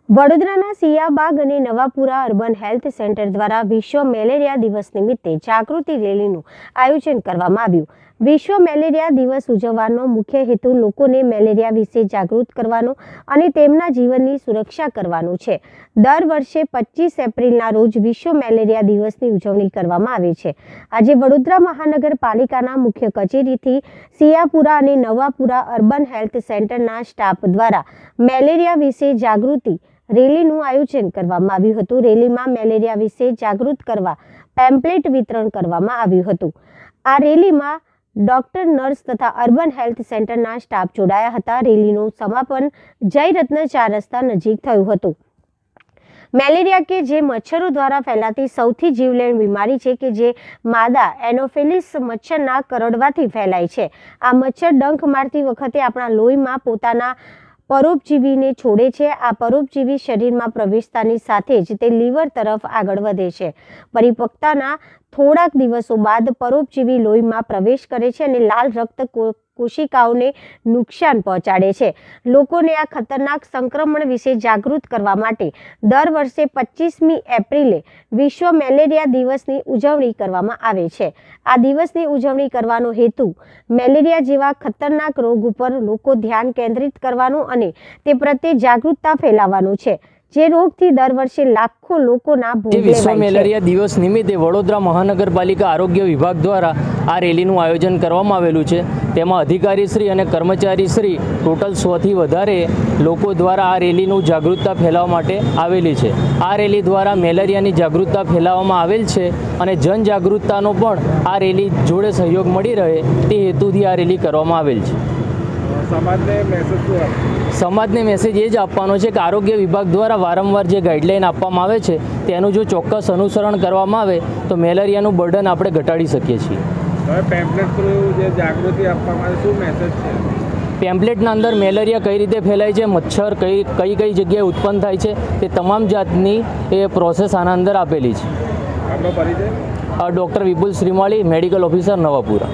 વડોદરાના સિયાબાગ અને Navapura urban health centre દ્વારા વિશ્વ મેલેરિયા દિવસ નિમિત્તે જાગૃતિ રેલીનું આયોજન કરવામાં આવ્યું। વિશ્વ મેલેરિયા દિવસ ઉજવવાનો મુખ્ય હેતુ લોકોને મેલેરિયા વિશે જાગૃત કરવાનો અને તેમના જીવનની સુરક્ષા કરવાનો છે। દર વર્ષે 25 એપ્રિલના રોજ વિશ્વ મેલેરિયા દિવસની ઉજવણી કરવામાં આવે છે। આજે વડોદરા મહાનગરપાલિકાના મુખ્ય કચેરીથી સિયાપુરા અને નવાપુરા અર્બન હેલ્થ સેન્ટરના સ્ટાફ દ્વારા મેલેરિયા વિશે જાગૃતિ રેલીનું આયોજન કરવામાં આવ્યું હતું। રેલીમાં મેલેરિયા વિશે જાગૃત કરવા પેમ્પલેટ વિતરણ કરવામાં આવ્યું હતું। આ રેલીમાં ડોક્ટર, નર્સ તથા અર્બન હેલ્થ સેન્ટરના સ્ટાફ જોડાયા હતા। રેલીનું સમાપન જય રત્ન 4 રસ્તા નજીક થયું હતું। મેલેરિયા કે જે મચ્છરો દ્વારા ફેલાતી સૌથી જીવલેણ બીમારી છે કે જે માદા એનોફિલિસ મચ્છરના કરડવાથી ફેલાય છે। આ મચ્છર ડંખ મારતી વખતે આપણા લોહીમાં પોતાના પરોપજીવીને છોડે છે। આ પરોપજીવી શરીરમાં પ્રવેશતાની સાથે જ તે લીવર તરફ આગળ વધે છે। પરિપક્વતાના થોડાક દિવસો બાદ પરોપજીવી લોહીમાં પ્રવેશ કરે છે અને લાલ રક્ત કોશિકાઓને નુકસાન પહોંચાડે છે। લોકોને આ ખતરનાક સંક્રમણ વિશે જાગૃત કરવા માટે દર વર્ષે 25મી એપ્રિલે વિશ્વ મેલેરિયા દિવસની ઉજવણી કરવામાં આવે છે। આ દિવસની ઉજવણી કરવાનો હેતુ મેલેરિયા જેવા ખતરનાક રોગ ઉપર લોકો ધ્યાન કેન્દ્રિત કરવાનો અને તે પ્રત્યે જાગૃતતા ફેલાવવાનો છે, જે રોગથી દર વર્ષે લાખો લોકોના ભોગ લેવાય છે। વિશ્વ મેલેરિયા દિવસ નિમિત્તે વડોદરા મહાનગરપાલિકા આરોગ્ય વિભાગ દ્વારા આ રેલીનું આયોજન કરવામાં આવેલું છે। તેમાં અધિકારીશ્રી અને કર્મચારીશ્રી ટોટલ 100થી વધારે લોકો દ્વારા આ રેલીનું જાગૃતતા ફેલાવવા માટે આવેલી છે। આ રેલી દ્વારા મેલેરિયાની જાગૃતતા ફેલાવવામાં આવેલ છે અને જનજાગૃતતાનો પણ આ રેલી જોડે સહયોગ મળી રહે તે હેતુથી આ રેલી કરવામાં આવેલ છે। સમાજને મેસેજ એ જ આપવાનો છે કે આરોગ્ય વિભાગ દ્વારા વારંવાર જે ગાઈડલાઈન આપવામાં આવે છે તેનું જો ચોક્કસ અનુસરણ કરવામાં આવે તો મેલેરિયાનું બર્ડન આપણે ઘટાડી શકીએ છીએ। પેમ્પલેટના અંદર મેલેરિયા કઈ રીતે ફેલાય છે, મચ્છર કઈ કઈ જગ્યાએ ઉત્પન્ન થાય છે તે તમામ જાતની એ પ્રોસેસ આના અંદર આપેલી છે। ડૉક્ટર વિપુલ શ્રીમાળી, મેડિકલ ઓફિસર, નવાપુરા।